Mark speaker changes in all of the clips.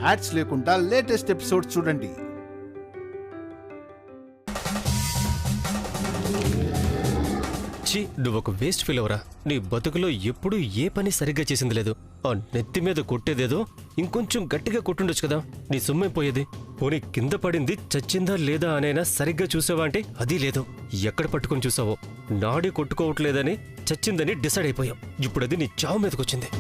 Speaker 1: Ads లేకుండా latest episode చూడండి.
Speaker 2: నువ్వు ఒక వేస్ట్ ఫీల్ అవరా. నీ బతుకులో ఎప్పుడు ఏ పని సరిగ్గా చేసింది లేదు. ఆ నెత్తి మీద కొట్టేదేదో ఇంకొంచెం గట్టిగా కొట్టుండొచ్చు కదా, నీ సొమ్మైపోయేది. పోనీ కింద పడింది చచ్చిందా లేదా అనైనా సరిగ్గా చూసావా అంటే అది లేదు. ఎక్కడ పట్టుకుని చూసావో నాడి కొట్టుకోవట్లేదని చచ్చిందని డిసైడ్ అయిపోయావు. ఇప్పుడు అది నీ చావు మీదకొచ్చింది.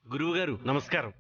Speaker 3: గురువుగారు నమస్కారం.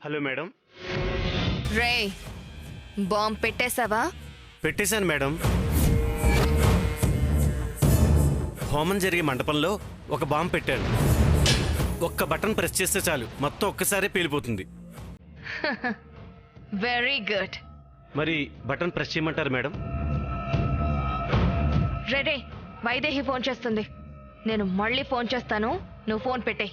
Speaker 3: Hello madam.
Speaker 4: రే, బాంబ్ పెట్టేశావా?
Speaker 3: పెట్టేశాను మేడం. హోమం జరిగే మండపంలో ఒక బాంబు పెట్టాను. ఒక్క బటన్ ప్రెస్ చేస్తే చాలు, మొత్తం ఒక్కసారే పేలిపోతుంది.
Speaker 4: Very good.
Speaker 3: మరి బటన్ ప్రెస్ చేయమంటారు మేడం?
Speaker 4: రే, వైదేహి ఫోన్ చేస్తుంది. నేను మళ్ళీ ఫోన్ చేస్తాను, నువ్వు ఫోన్ పెట్టే.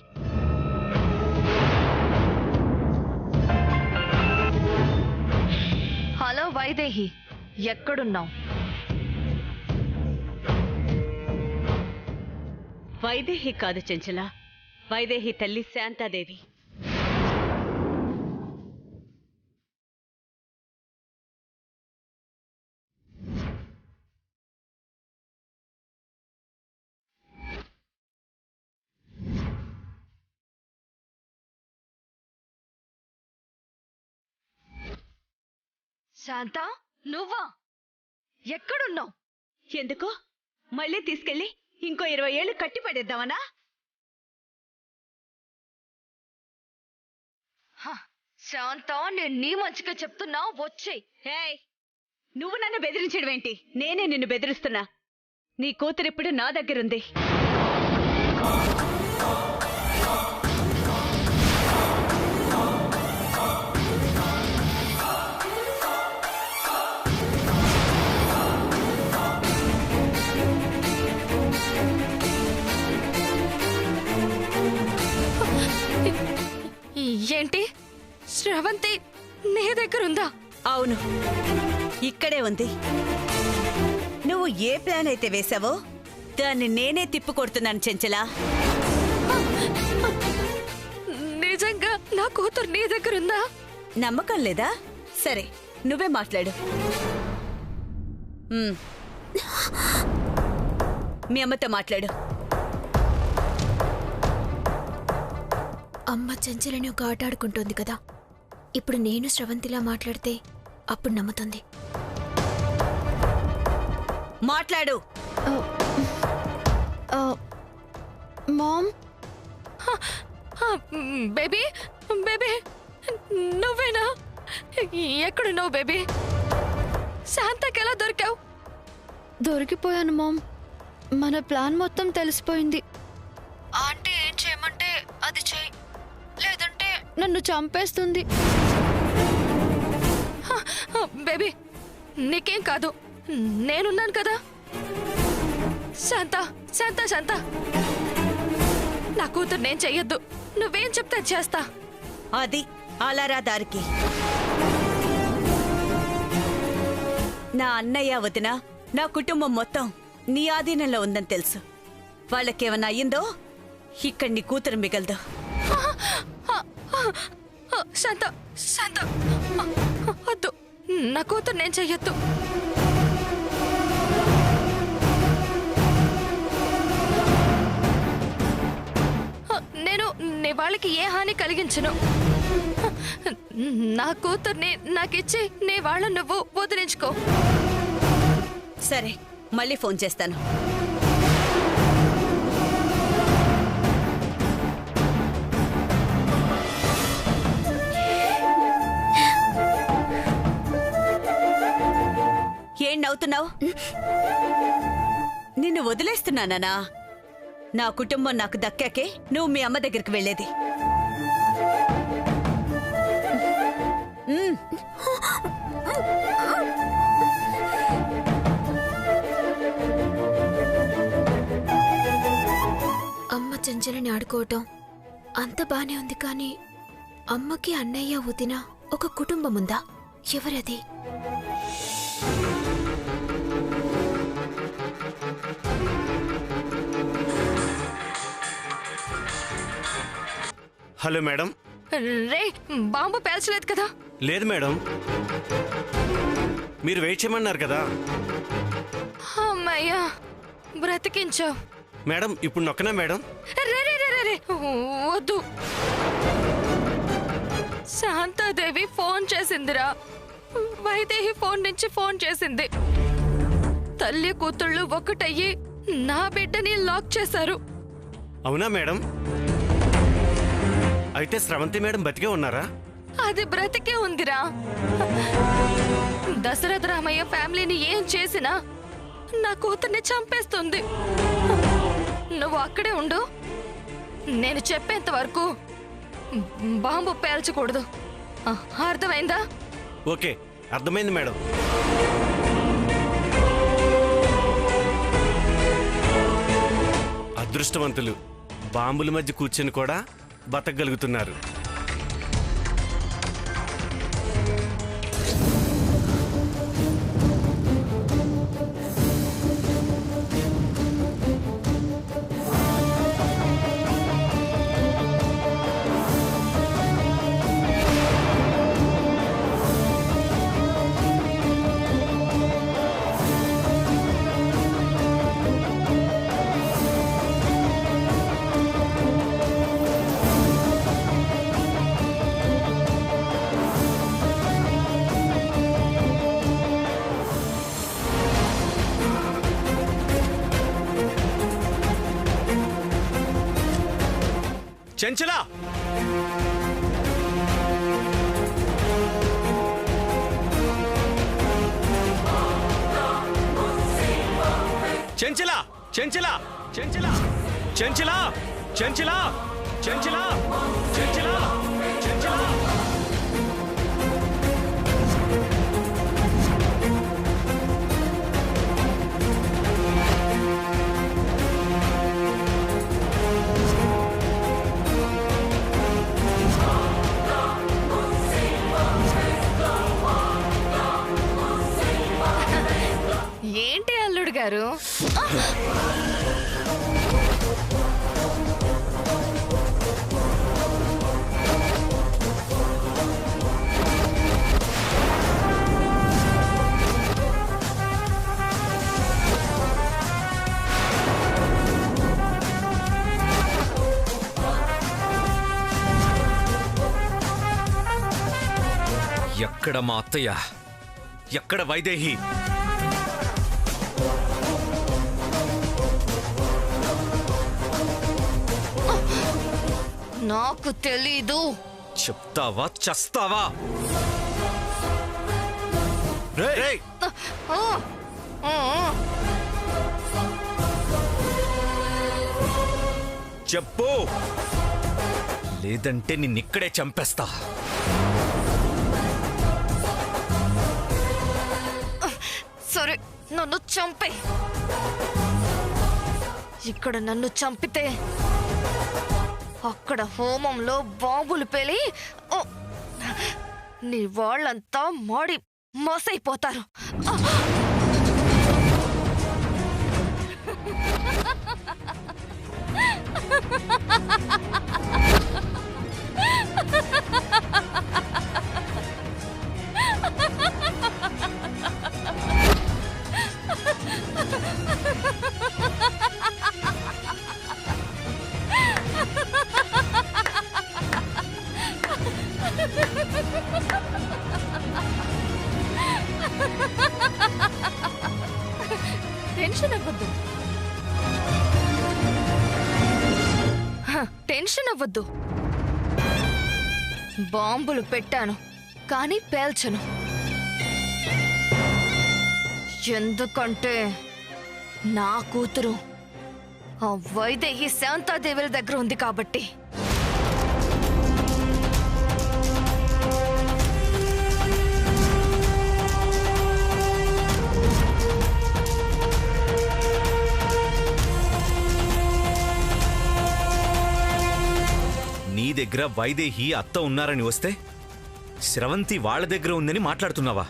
Speaker 4: హలో వైదేహి, ఎక్కడున్నావు?
Speaker 5: వైదేహి కాదు చెంచల, వైదేహి తల్లి శాంతాదేవి.
Speaker 4: శాంత, నువ్వా? ఎక్కడున్నావు?
Speaker 5: ఎందుకో మళ్ళీ తీసుకెళ్ళి ఇంకో 20 ఏళ్ళు కట్టి పడేద్దామనా?
Speaker 4: శాంత, నేను నీ మంచిగా చెప్తున్నా, వచ్చేయ్.
Speaker 5: నువ్వు నన్ను బెదిరించడం ఏంటి? నేనే నిన్ను బెదిరిస్తున్నా. నీ కూతురిప్పుడు నా దగ్గరుంది.
Speaker 4: ఏంటి శ్రవంతి నీ దగ్గరుందా?
Speaker 5: అవును, ఇక్కడే ఉంది. నువ్వు ఏ ప్లాన్ అయితే వేశావో దాన్ని నేనే తిప్పికొడుతున్నాను చెంచలా.
Speaker 4: నిజంగా నా కూతురు నీ దగ్గరుందా?
Speaker 5: నమ్మకం లేదా? సరే, నువ్వే మాట్లాడు. మీ అమ్మతో మాట్లాడు.
Speaker 6: అమ్మ చంచలని ఒక ఆట ఆడుకుంటోంది కదా, ఇప్పుడు నేను శ్రవంతిలా మాట్లాడితే అప్పుడు నమ్ముతుంది.
Speaker 5: మాట్లాడు.
Speaker 6: మామ్,
Speaker 4: బేబీ బేబీ నువ్వేనా? ఎక్కడున్నావు బేబీ? శాంతకి ఎలా దొరికావు?
Speaker 6: దొరికిపోయాను మామ్. మన ప్లాన్ మొత్తం తెలిసిపోయింది. ఆంటీ ఏం చేయమంటే అది చెయ్యి, లేదంటే నన్ను చంపేస్తుంది.
Speaker 4: బేబీ నీకేం కాదు, నేనున్నాను కదా. శాంత శాంత శాంత, నా కూతురు నేను చెయ్యొద్దు. నువ్వేం చెప్తే చేస్తా.
Speaker 5: అది అలారా దారికి. నా అన్నయ్య వదిన, నా కుటుంబం మొత్తం నీ ఆధీనంలో ఉందని తెలుసు. వాళ్ళకేమన్నా అయ్యిందో ఇక్కడ నీ కూతురు మిగలదు.
Speaker 4: శాంత శాంత వద్దు, నా కూతురు నేను చెయ్యొద్దు. నేను నీ వాళ్ళకి ఏ హాని కలిగించను. నా కూతుర్ని నాకిచ్చి నీ వాళ్ళ నువ్వు వదిలించుకో.
Speaker 5: సరే, మళ్ళీ ఫోన్ చేస్తాను. ఏం నవ్వుతున్నావు? నిన్ను వదిలేస్తున్నానా? నా కుటుంబం నాకు దక్కాకే నువ్వు మీ అమ్మ దగ్గరికి వెళ్ళేది.
Speaker 6: అమ్మ చంచలని ఆడుకోవటం అంత బానే ఉంది, కానీ అమ్మకి అన్నయ్య వదిన ఒక కుటుంబం ఉందా? ఎవరది?
Speaker 3: Hello madam.
Speaker 4: రే, బాంబు పేల్చలేదు కదా?
Speaker 3: లేదు మేడం, మీరు వెయిట్ చేయమన్నారు కదా.
Speaker 4: అమ్మయ్యా, బ్రతికించావు.
Speaker 3: మేడం ఇప్పుడు నొక్కనా మేడం?
Speaker 4: రే రే రే రే రే, వద్దు. శాంతాదేవి ఫోన్ చేసిందిరా. వైదేహి ఫోన్ నుంచి ఫోన్ చేసింది. తల్లి కూతుళ్ళు ఒక్కటయ్యి నా బిడ్డని లాక్ చేశారు.
Speaker 3: అవునా మేడం? అయితే స్రవంతి మేడం బతికే ఉన్నారా?
Speaker 4: అది బ్రతికే ఉందిరా. దశరథ రామయ్య ఫ్యామిలీని ఏం చేసినా నా కూతుర్ని చంపేస్తుంది. నువ్వు అక్కడే ఉండు, నేను చెప్పేంత వరకు బాంబు పేల్చకూడదు. అర్థమైందా?
Speaker 3: ఓకే, అర్థమైంది మేడం. అదృష్టవంతులు బాంబుల మధ్య కూర్చొని కూడా బతకగలుగుతున్నారు. చెంచలా, చెంచలా, చెంచలా, చెంచలా, చెంచలా, చెంచలా, చెంచలా, చెంచలా, చెంచలా.
Speaker 4: పెట్టారు?
Speaker 7: ఎక్కడ మా అత్తయ్య? ఎక్కడ వైదేహి?
Speaker 4: నాకు తెలీదు.
Speaker 7: చెప్తావా చస్తావా?
Speaker 3: రేయ్!
Speaker 4: ఆ, ఆ,
Speaker 7: చెప్పు, లేదంటే నిన్నిక్కడే చంపేస్తా.
Speaker 4: సరే, నన్ను చంపే. ఇక్కడ నన్ను చంపితే అక్కడ హోమంలో బాంబులు పేలి ఓ, నీ వాళ్ళంతా మాడి మసైపోతారు. టెన్షన్ అవ్వద్దు. టెన్షన్ అవ్వద్దు. బాంబులు పెట్టాను కానీ పేల్చను. ఎందుకంటే నా కూతురు ఆ వైదేహి శాంతాదేవుల దగ్గర ఉంది కాబట్టి.
Speaker 7: నీ దగ్గర వైదేహి అత్త ఉన్నారని వస్తే స్రవంతి వాళ్ళ దగ్గర ఉందని మాట్లాడుతున్నావా?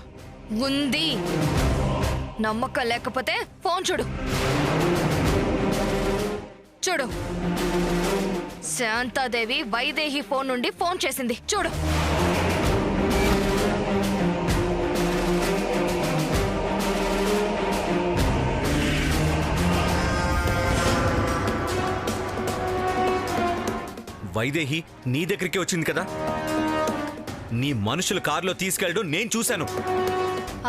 Speaker 4: ఉంది. నమ్మకం లేకపోతే ఫోన్ చూడు. చూడు, శాంతాదేవి వైదేహి ఫోన్ నుండి ఫోన్ చేసింది. చూడు.
Speaker 7: వైదేహి నీ దగ్గరికే వచ్చింది కదా? నీ మనుషులు కారులో తీసుకెళ్ళడం నేను చూశాను.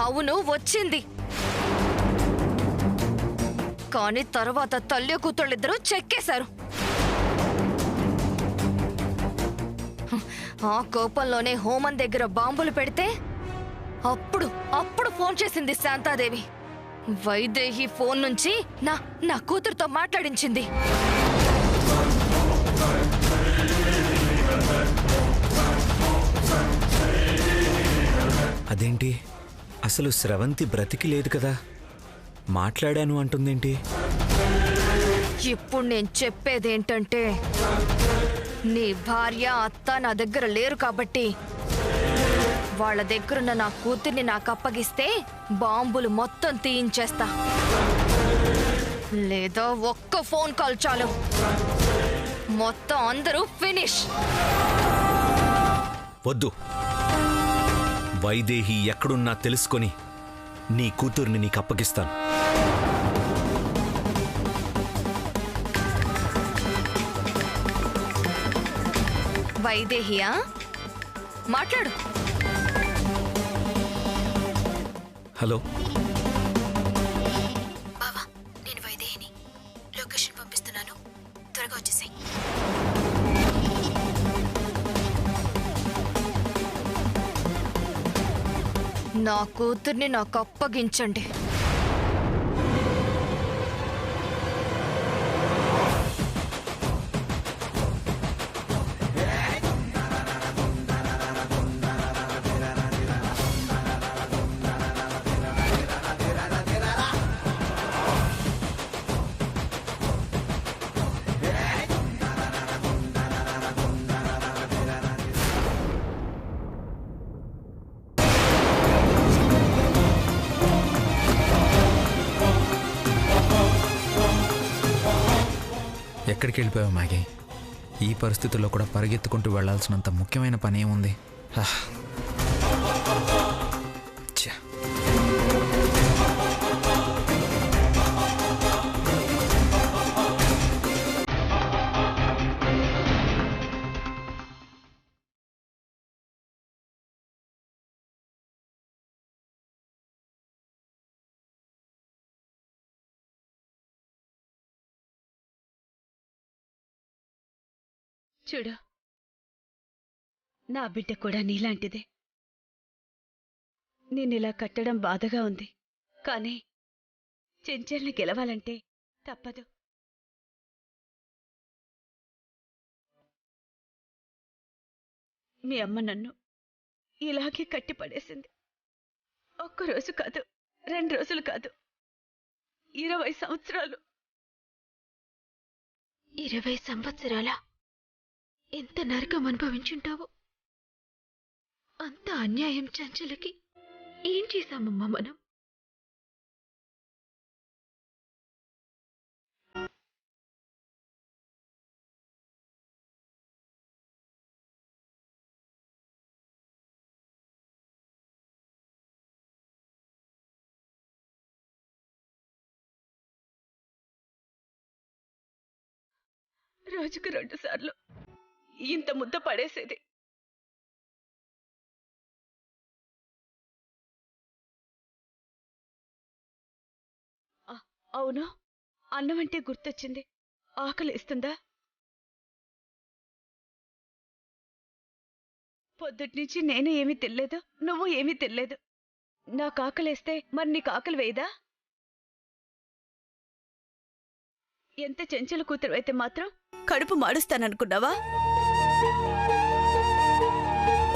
Speaker 4: అవును, వచ్చింది. కానీ తర్వాత తల్లి కూతుళ్ళిద్దరూ చెక్కేశారు. ఆ కోపంలోనే హోమం దగ్గర బాంబులు పెడితే అప్పుడు ఫోన్ చేసింది శాంతాదేవి. వైదేహి ఫోన్ నుంచి నా కూతురుతో మాట్లాడించింది.
Speaker 7: అదేంటి, అసలు స్రవంతి బ్రతికి లేదు కదా, మాట్లాడాను అంటుందేంటి?
Speaker 4: ఇప్పుడు నేను చెప్పేదేంటంటే, నీ భార్య అత్త నా దగ్గర లేరు కాబట్టి వాళ్ళ దగ్గరున్న నా కూతుర్ని నాకు అప్పగిస్తే బాంబులు మొత్తం తీయించేస్తా. లేదా ఒక్క ఫోన్ కాల్ చాలు, మొత్తం అందరూ ఫినిష్.
Speaker 7: వద్దు, వైదేహి ఎక్కడున్నా తెలుసుకొని నీ కూతుర్ని నీకు అప్పగిస్తాను.
Speaker 4: వైదేహియా? మాట్లాడు.
Speaker 7: హలో,
Speaker 6: బావా, నేను వైదేహిని. లొకేషన్ పంపిస్తున్నాను, త్వరగా వచ్చేసాయి.
Speaker 4: నా కూతుర్ని నాకు అప్పగించండి.
Speaker 8: ఎక్కడికి వెళ్ళిపోయావు మ్యాగీ? ఈ పరిస్థితుల్లో కూడా పరిగెత్తుకుంటూ వెళ్లాల్సినంత ముఖ్యమైన పని ఏముంది? ఛ.
Speaker 5: చూడు, నా బిడ్డ కూడా నీలాంటిదే. నేనిలా కట్టడం బాధగా ఉంది, కానీ చెంచల్ని గెలవాలంటే తప్పదు. మీ అమ్మ నన్ను ఇలాగే కట్టి పడేసింది. ఒక్కరోజు కాదు, 2 రోజులు కాదు, 20 సంవత్సరాలు.
Speaker 6: 20 సంవత్సరాల ఎంత నరకం అనుభవించుంటావో. అంత అన్యాయం చంచలకి ఏం చేశామమ్మా మనం?
Speaker 5: రోజుకు 2 సార్లు ఇంత ముద్ద పడేసేది. అవును, అన్నం అంటే గుర్తొచ్చింది. ఆకలిస్తుందా? పొద్దుట్నుంచి నేను ఏమీ తినలేదు, నువ్వు ఏమీ తినలేదు. నాకు ఆకలేస్తే మరి నీకు ఆకలి వేయదా? ఎంత చెంచల కూతురు అయితే మాత్రం కడుపు మాడుస్తాననుకున్నావా?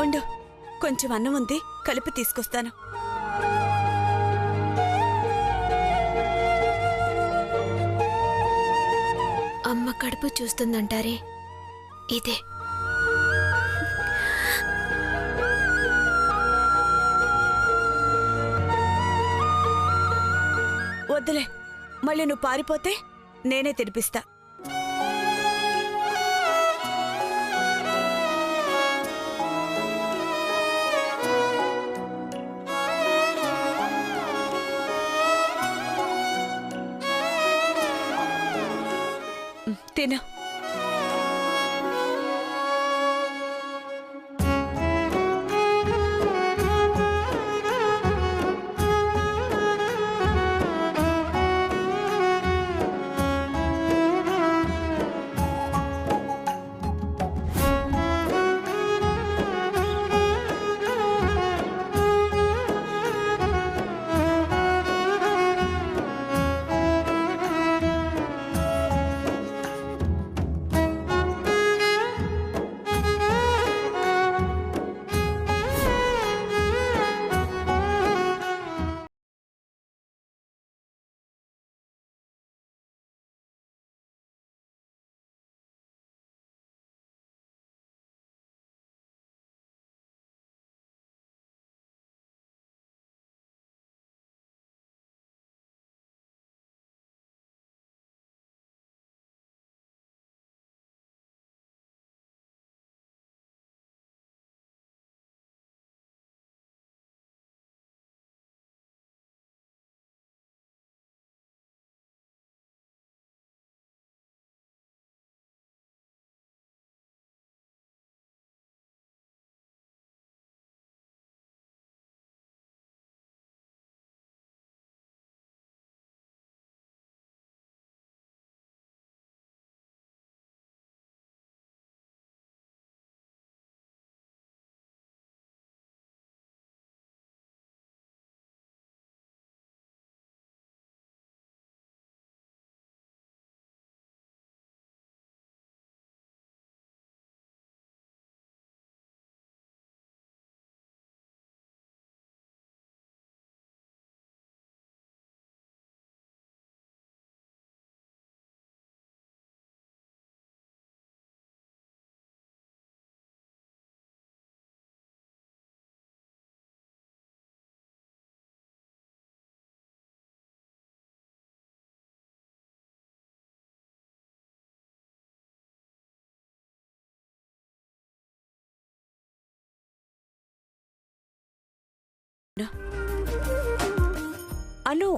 Speaker 5: ఉండు, కొంచెం అన్నం ఉంది, కలిపి తీసుకొస్తాను.
Speaker 6: అమ్మ కడుపు చూస్తుందంటారే, ఇదే.
Speaker 5: వద్దులే, మళ్ళీ నువ్వు పారిపోతే నేనే తినిపిస్తా. తిను. అను